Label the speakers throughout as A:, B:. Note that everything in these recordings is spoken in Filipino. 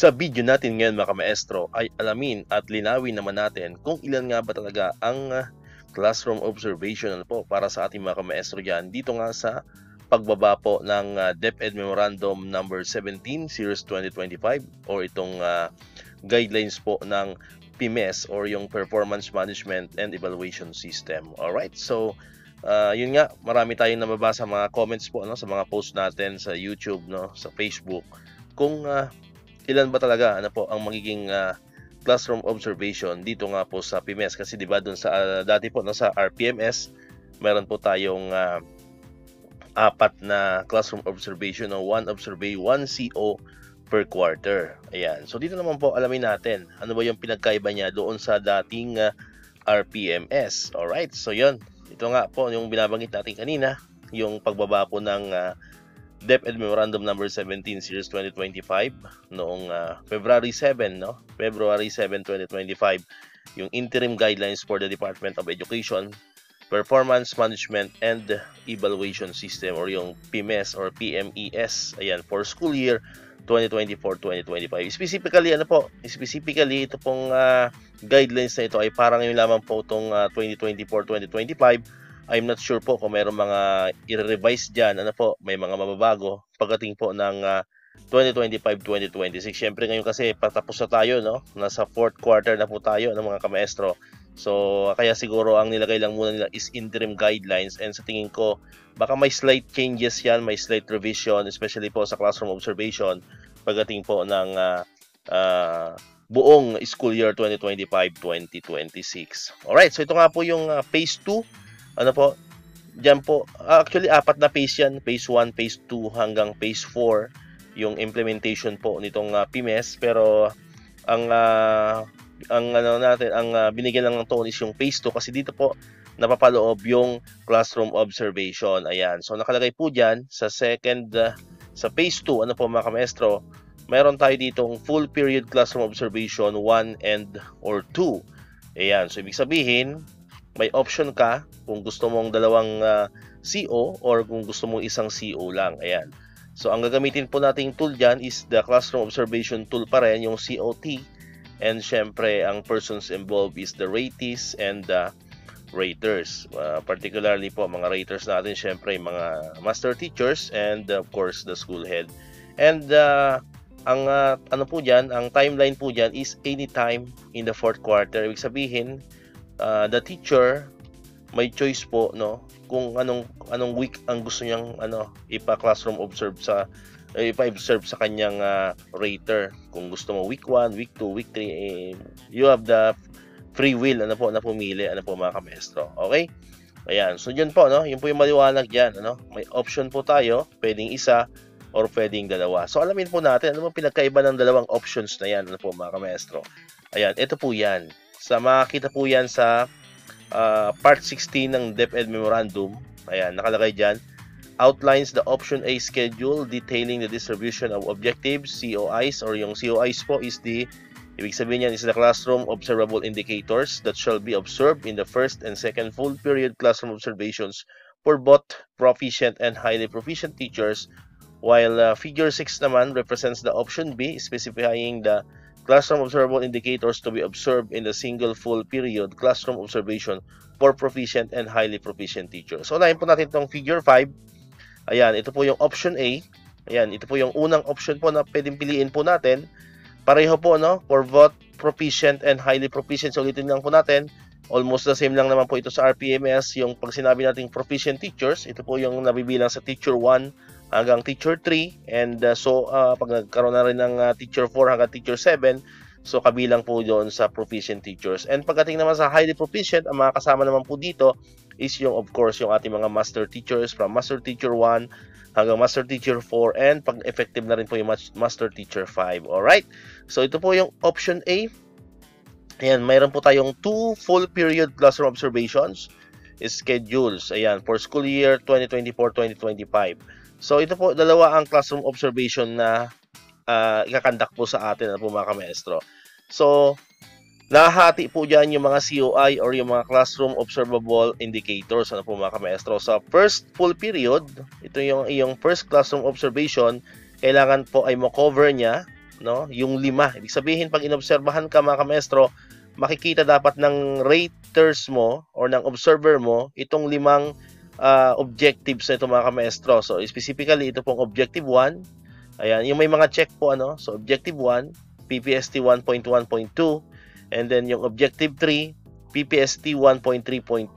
A: Sa video natin ngayon mga maestro ay alamin at linawin naman natin kung ilan nga ba talaga ang classroom observation po para sa ating mga maestro dyan dito nga sa pagbaba po ng DepEd Memorandum number 17 series 2025 or itong guidelines po ng PMES or yung Performance Management and Evaluation System. Alright, so yun nga, marami tayong nababasa mga comments po sa mga post natin sa YouTube, sa Facebook, kung ilan ba talaga po ang magiging classroom observation dito nga po sa PMES. Kasi diba dun sa dati po sa RPMS meron po tayong 4 na classroom observation, 1 observation, 1 CO per quarter. Ayan. So dito naman po alamin natin ano ba yung pinagkaiba niya doon sa dating RPMS. Alright, so yun. Ito nga po yung binabanggit natin kanina, yung pagbaba po ng DepEd Memorandum number 17 series 2025 noong February 7, February 7, 2025, yung interim guidelines for the Department of Education, Performance Management and Evaluation System or yung PMES or PMES, ayan, for school year 2024-2025. Specifically ito pong guidelines na ito ay parang yung lamang po itong 2024-2025. I'm not sure po kung mayroong mga i-revise dyan, may mga mababago pagdating po ng 2025-2026. Siyempre ngayon kasi patapos na tayo, nasa 4th quarter na po tayo ng mga kamaestro. So kaya siguro ang nilagay lang muna nila is interim guidelines, and sa tingin ko baka may slight changes yan, may slight revision, especially po sa classroom observation pagdating po ng buong school year 2025-2026. Alright, so ito nga po yung phase 2. Diyan po, actually 4 na phase yan, phase 1, phase 2 hanggang phase 4 yung implementation po nitong PMES, pero ang binigyan lang ng tone is yung phase 2 kasi dito po napapaloob yung classroom observation. Ayan, so nakalagay po diyan sa sa phase 2, mga kamaestro, mayroon tayo ditong full period classroom observation 1 or 2. Ayan, so ibig sabihin may option ka kung gusto mong dalawang CO or kung gusto mong isang CO lang. Ayan. So ang gagamitin po nating tool dyan is the classroom observation tool pa rin, yung COT. And syempre ang persons involved is the ratees and the raters. Particularly po mga raters natin, syempre mga master teachers and of course the school head. And ang timeline po dyan is anytime in the 4th quarter. Ibig sabihin the teacher may choice po kung anong week ang gusto niyang ipa-classroom observe ipa-observe sa kanyang rater. Kung gusto mo week 1, week 2, week 3, you have the free will na pumili mga kamaestro. Okay? Ayan, so diyan po yun po yung maliwanag diyan, may option po tayo, pwedeng isa or pwedeng dalawa. So alamin po natin ano bang pinagkaiba ng dalawang options na yan, mga kamaestro. Ayan, ito po yan. Makikita po yan sa part 16 ng DepEd Memorandum. Ayan, nakalagay dyan. Outlines the option A schedule detailing the distribution of objectives, COIs, or yung COIs po is ibig sabihin yan is the classroom observable indicators that shall be observed in the first and second full period classroom observations for both proficient and highly proficient teachers, while figure 6 naman represents the option B, specifying the classroom observable indicators to be observed in the single full period classroom observation for proficient and highly proficient teachers. So, unahin po natin itong figure 5. Ayan, ito po yung option A. Ayan, ito po yung unang option po na pwedeng piliin po natin. Pareho po, for both proficient and highly proficient. So, ulitin lang po natin. Almost the same lang naman po ito sa RPMS. Yung pag sinabi nating proficient teachers, ito po yung nabibilang sa teacher 1 hanggang teacher 3, and pag nagkaroon na rin ng teacher 4 hanggang teacher 7, so kabilang po doon sa proficient teachers. And pagdating naman sa highly proficient, ang mga kasama naman po dito is yung of course yung ating mga master teachers from master teacher 1 hanggang master teacher 4, and pag effective na rin po yung master teacher 5. Alright, so ito po yung option A. Ayan, mayroon po tayong 2 full period classroom observations schedules, ayan, for school year 2024-2025. So ito po, dalawa ang classroom observation na ikakandak po sa atin mga kamaestro. So nahati po dyan yung mga COI or yung mga classroom observable indicators mga kamaestro. Sa first full period, ito yung iyong first classroom observation, kailangan po ay mo-cover niya no? Yung 5. Ibig sabihin, pag inobserbahan ka mga kamaestro, makikita dapat ng raters mo or ng observer mo itong 5 objectives na ito mga kamaestro. So, specifically, ito pong objective 1. Ayan, yung may mga check po, ano? So, objective 1, PPST 1.1.2. And then, yung objective 3, PPST 1.3.2.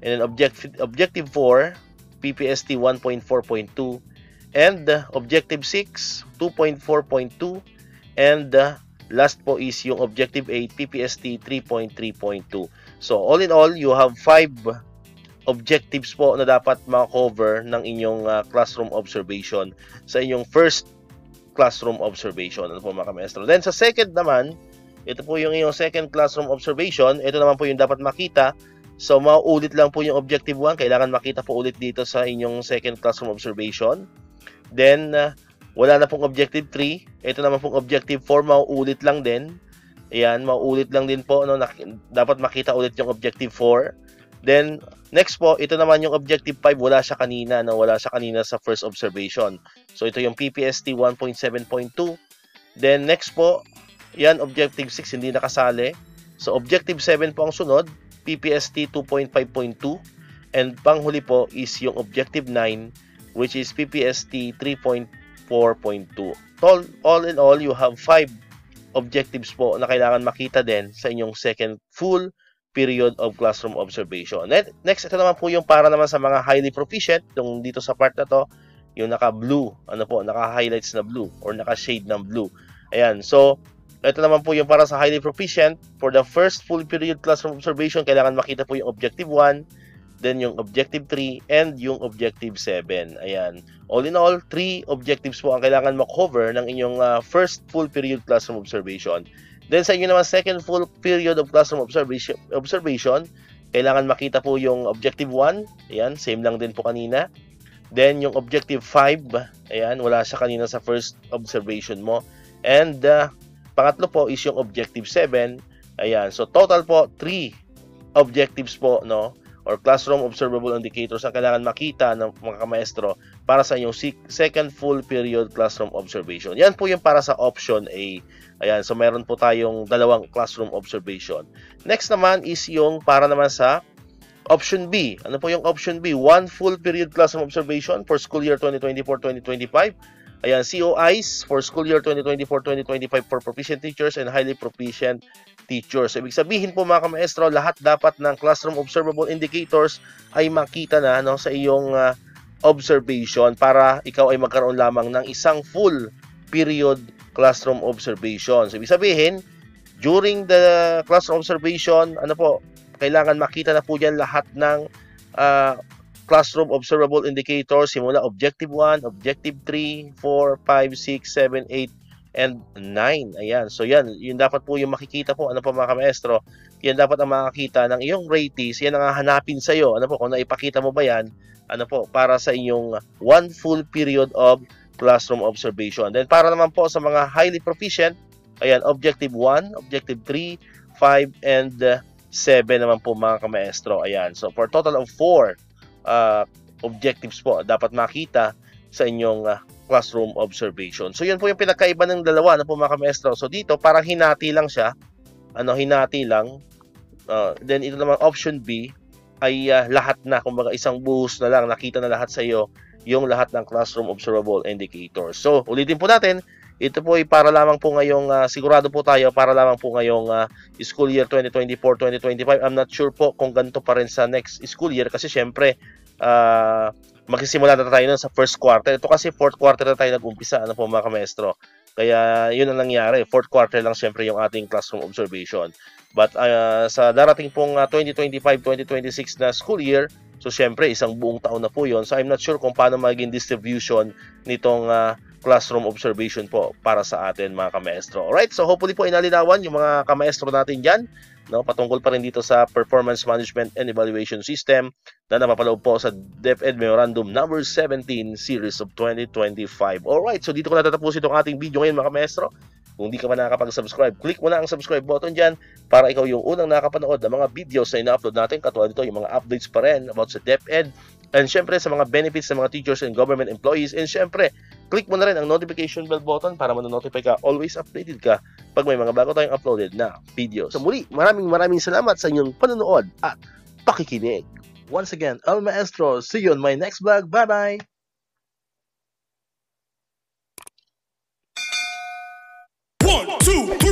A: And then, objective 4, PPST 1.4.2. And objective 6, 2.4.2. And last po is yung objective 8, PPST 3.3.2. So, all in all, you have 5 objectives po na dapat ma-cover ng inyong classroom observation sa inyong first classroom observation. Ano po mga kamaestro? Then sa second naman, ito po yung inyong second classroom observation. Ito naman po yung dapat makita. So mauulit lang po yung objective 1. Kailangan makita po ulit dito sa inyong second classroom observation. Then wala na pong objective 3. Ito naman pong objective 4, mauulit lang din. Ayan, mauulit lang din po. No? Dapat makita ulit yung objective 4. Then, next po, ito naman yung objective 5, wala siya kanina, no? Wala siya kanina sa first observation. So, ito yung PPST 1.7.2. Then, next po, yan, objective 6, hindi nakasali. So, objective 7 po ang sunod, PPST 2.5.2. And panghuli po is yung objective 9, which is PPST 3.4.2. All in all, you have 5 objectives po na kailangan makita din sa inyong second full period of classroom observation. Next, ito naman po yung para naman sa mga highly proficient, yung dito sa part na to, yung naka-blue, ano po, naka-highlights na blue or naka-shade ng blue. Ayan, so, ito naman po yung para sa highly proficient. For the first full period classroom observation, kailangan makita po yung objective 1, then yung objective 3, and yung objective 7. Ayan, all in all, 3 objectives po ang kailangan makover ng inyong first full period classroom observation. Then sa inyo naman second full period of classroom observation, kailangan makita po yung objective 1. Ayan, same lang din po kanina. Then yung objective 5, ayan, wala siya kanina sa first observation mo. And pangatlo po is yung objective 7. Ayan, so total po 3 objectives po, no? Or classroom observable indicators ang kailangan makita ng mga kamaestro para sa inyong second full period classroom observation. Yan po yung para sa option A. Ayan, so meron po tayong 2 classroom observation. Next naman is yung para naman sa option B. Ano po yung option B? 1 full period classroom observation for school year 2024-2025. Ayan, COIs for school year 2024-2025 for proficient teachers and highly proficient teachers. So, ibig sabihin po mga kamaestro, lahat dapat ng classroom observable indicators ay makita na, no, sa iyong observation para ikaw ay magkaroon lamang ng isang full period classroom observation. So, ibig sabihin, during the classroom observation, ano po, kailangan makita na po dyan lahat ng classroom observable indicators, simula objective 1, objective 3, 4, 5, 6, 7, 8, and 9. Ayan. So yan, yun dapat po yung makikita po. Ano po mga kamaestro? Yan dapat ang makakita ng iyong rates. Yan ang hahanapin sa iyo. Ano po, kung naipakita mo ba yan, ano po, para sa inyong 1 full period of classroom observation. Then para naman po sa mga highly proficient, ayan, objective 1, objective 3, 5, and 7 naman po mga kamaestro. Ayan. So for total of 4 objectives po dapat makita sa inyong classroom observation. So yun po yung pinakaiba ng dalawa na po mga kamaestro. So dito parang hinati lang siya, ano, hinati lang. Then ito naman option B ay lahat na, kumbaga isang buhos na lang, nakita na lahat sa iyo yung lahat ng classroom observable indicators. So ulitin po natin, ito po ay para lamang po ngayong sigurado po tayo, para lamang po ngayong school year 2024-2025. I'm not sure po kung ganito pa rin sa next school year kasi syempre magsisimula na tayo nun sa first quarter. Ito kasi fourth quarter na tayo nag-umpisa, ano po mga kamaestro. Kaya yun ang nangyari, fourth quarter lang syempre yung ating classroom observation. But sa darating pong 2025-2026 na school year, so syempre isang buong taon na po yun. So I'm not sure kung paano maging distribution nitong classroom observation po para sa atin mga kamaestro. Alright, so hopefully po inalinawan yung mga kamaestro natin dyan, no, patungkol pa rin dito sa Performance Management and Evaluation System na napapaloob po sa DepEd Memorandum number 17 series of 2025. Alright, so dito ko natatapusin itong ating video ngayon mga kamaestro. Kung di ka pa nakakapag-subscribe, click mo na ang subscribe button dyan para ikaw yung unang nakapanood ng mga videos na ina-upload natin. Katulad dito, yung mga updates pa rin about sa DepEd and syempre sa mga benefits ng mga teachers and government employees, and syempre Click mo na rin ang notification bell button para ma-notify ka, always updated ka pag may mga bago tayong uploaded na videos. So muli, maraming salamat sa inyong panonood at pakikinig. Once again, El Maestro, see you on my next vlog. Bye-bye!
B: 1, 2, 3